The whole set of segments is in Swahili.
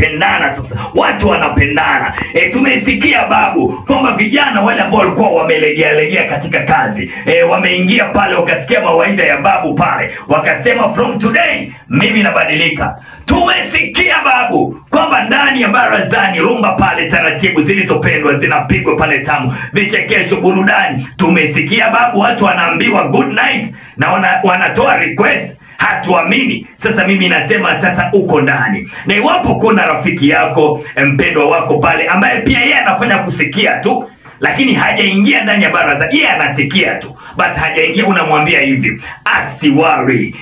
wanapendana sasa. Watu wanapendana. Tumesikia babu kwamba vijana wale ambao walikuwa wamelegea katika kazi, wameingia pale wakasikia mawaidha ya babu pale, wakasema from today mimi nabadilika. Tumesikia babu kwamba ndani ya barazani rumba pale taratibu zilizopendwa zinapigwa pale tamu, vichekesho, burudani. Tumesikia babu watu wanaambiwa good night na wanatoa request. Hatuamini. Sasa mimi nasema sasa uko ndani. Na iwapo kuna rafiki yako, mpendwa wako pale ambaye pia yeye anafanya kusikia tu, lakini hajaingia ndani ya baraza, yeye anasikia tu but hajaingia, unamwambia hivi asiwari,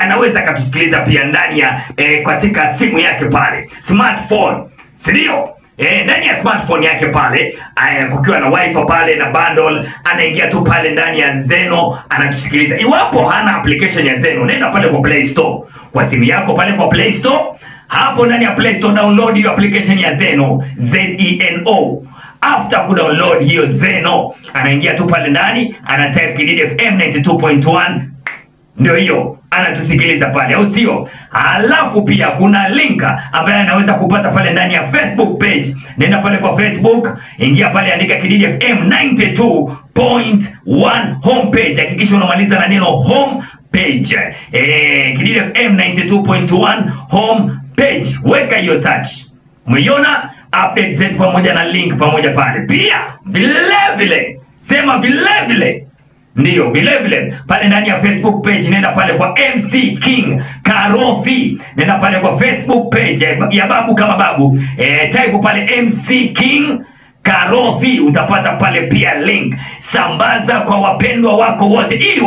anaweza katusikiliza pia ndani ya katika simu yake pale, smartphone, sindio? Ndani ya smartphone yake pale, kukiwa na wifi pale na bundle, anaingia tu pale ndani ya Zeno, anatusikiliza. Iwapo hana application ya Zeno, nenda pale kwa Play Store, kwa simu yako pale kwa Play Store. Hapo ndani ya Play Store download hiyo application ya Zeno, ZENO. After kudownload hiyo Zeno, anaingia tu pale ndani, anatype Kididi FM 92.1, ndio hiyo anatusikiliza pale, au sio? Alafu pia kuna linka ambaye anaweza kupata pale ndani ya Facebook page. Nenda pale kwa Facebook, ingia pale, andika Kididi FM 92.1 homepage. Hakikisha unamaliza na neno home page. Kididi FM 92.1 home page. Weka hiyo search. Umeiona update zetu pamoja na link pamoja pale. Pia vile sema vile ndio vile pale ndani ya Facebook page, nenda pale kwa MC King Karofi, nenda pale kwa Facebook page ya babu kama babu, type pale MC King Karofi, utapata pale pia link. Sambaza kwa wapendwa wako wote ili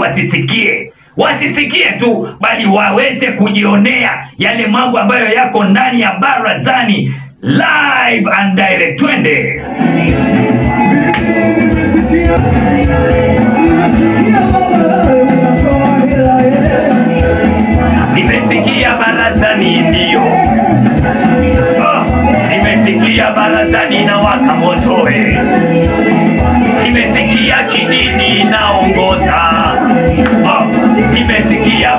wasisikie tu, bali waweze kujionea yale mambo ambayo yako ndani ya barazani live and direct. Twende. Nimesikia barazani, ndio. Nimesikia barazani na waka moto. Nimesikia Kididi naongoza. Nimesikia